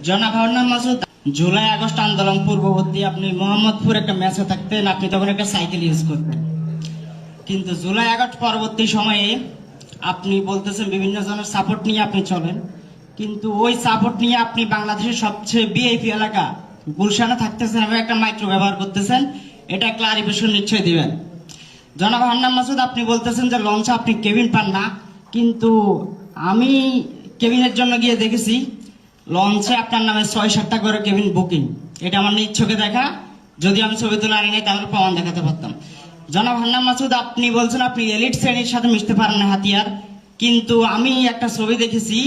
জনাব Harun Masud, July August আন্দোলন পূর্ববর্তী আপনি মোহাম্মদপুর একটা ম্যাচে থাকতেন, আপনি তখন একটা সাইকেল ইউজ করতেন। কিন্তু জুলাই আগস্ট পরবর্তী সময়ে আপনি বলতেছেন বিভিন্ন জনের সাপোর্ট নিয়ে আপনি চলেন, কিন্তু ওই সাপোর্ট নিয়ে আপনি বাংলাদেশের সবচেয়ে বিআইপি এলাকা গুলশানে থাকতেছেন এবং একটা মাইক্রো ব্যবহার করতেছেন। এটা ক্লারিফিকেশন নিশ্চয়ই দিবেন। জনাব হান্নান মাসুদ, আপনি বলতেছেন যে লঞ্চে আপনি কেবিন পান না, কিন্তু আমি কেবিনের জন্য গিয়ে দেখেছি লঞ্চে আপনার নামে 6-7টা করে কেবিন বুকিং। এটা আমার নিজ চোখে দেখা, যদি আমি ছবি তুলে আনি নাই তাহলে প্রমাণ দেখাতে পারতাম। জনাব হান্নান মাসুদ, আপনি বলছেন আপনি এলিট শ্রেণীর সাথে মিশতে পারেন না হাতিয়ার, কিন্তু আমি একটা ছবি দেখেছি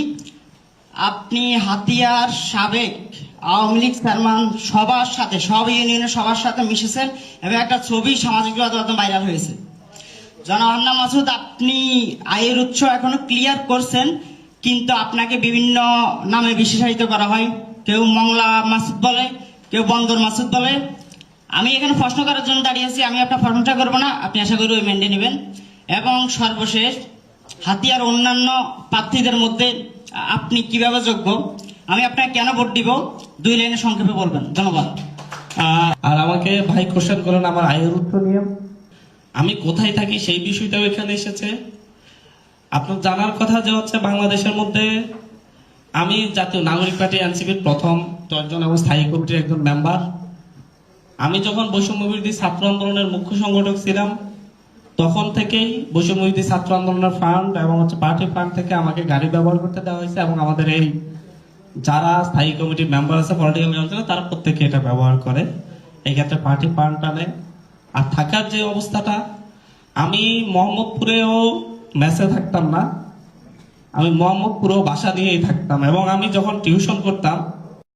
আপনি হাতিয়ার সাবেক আওয়ামী লীগ চেয়ারম্যান সবার সাথে, সব ইউনিয়নের সবার সাথে মিশেছেন এবং একটা ছবি সামাজিক যোগাযোগ ভাইরাল হয়েছে। জনাব হান্নান মাসুদ, আপনি আয়ের উৎস এখনো ক্লিয়ার করছেন, কিন্তু আপনাকে বিভিন্ন নামে বিশেষায়িত করা হয়। কেউ মংলা মাসুদ বলে, কেউ বন্দর মাসুদ বলে। আমি এখানে প্রশ্ন করার জন্য দাঁড়িয়েছি, আমি আপনার প্রশ্নটা করবো না, আপনি আশা করি ওই মেনে নেবেন। এবং সর্বশেষ, হাতিয়ার অন্যান্য প্রার্থীদের মধ্যে আপনি কিভাবে যোগ্য, আমি আপনাকে কেন ভোট দিব, 2 লাইনে সংক্ষেপে বলবেন। ধন্যবাদ। আর আমাকে ভাই কোশ্চেন করেন আমার আয়ের উৎস নিয়ে, আমি কোথায় থাকি সেই বিষয়টাও এখানে এসেছে। আপনার জানার কথা যে হচ্ছে বাংলাদেশের মধ্যে আমি জাতীয় নাগরিক পার্টি এনসিপির প্রথম 10 জন এবং স্থায়ী কমিটির একজন মেম্বার। আমি যখন বৈষম্য বিরোধী ছাত্র আন্দোলনের মুখ্য সংগঠক ছিলাম তখন থেকেই বৈষম্য বিরোধী ছাত্র আন্দোলনের ফান্ড এবং হচ্ছে পার্টি ফান্ড থেকে আমাকে গাড়ি ব্যবহার করতে দেওয়া হয়েছে এবং আমাদের এই যারা স্থায়ী কমিটির মেম্বার আছে পলিটিক্যাল অঞ্চলে তারা প্রত্যেকে এটা ব্যবহার করে। এই ক্ষেত্রে পার্টি ফান্ড টানে। আর থাকার যে অবস্থাটা, আমি মোহাম্মদপুরেও মেসে থাকতাম না, আমি মোহাম্মদপুরেও বাসা নিয়েই থাকতাম এবং আমি যখন টিউশন করতাম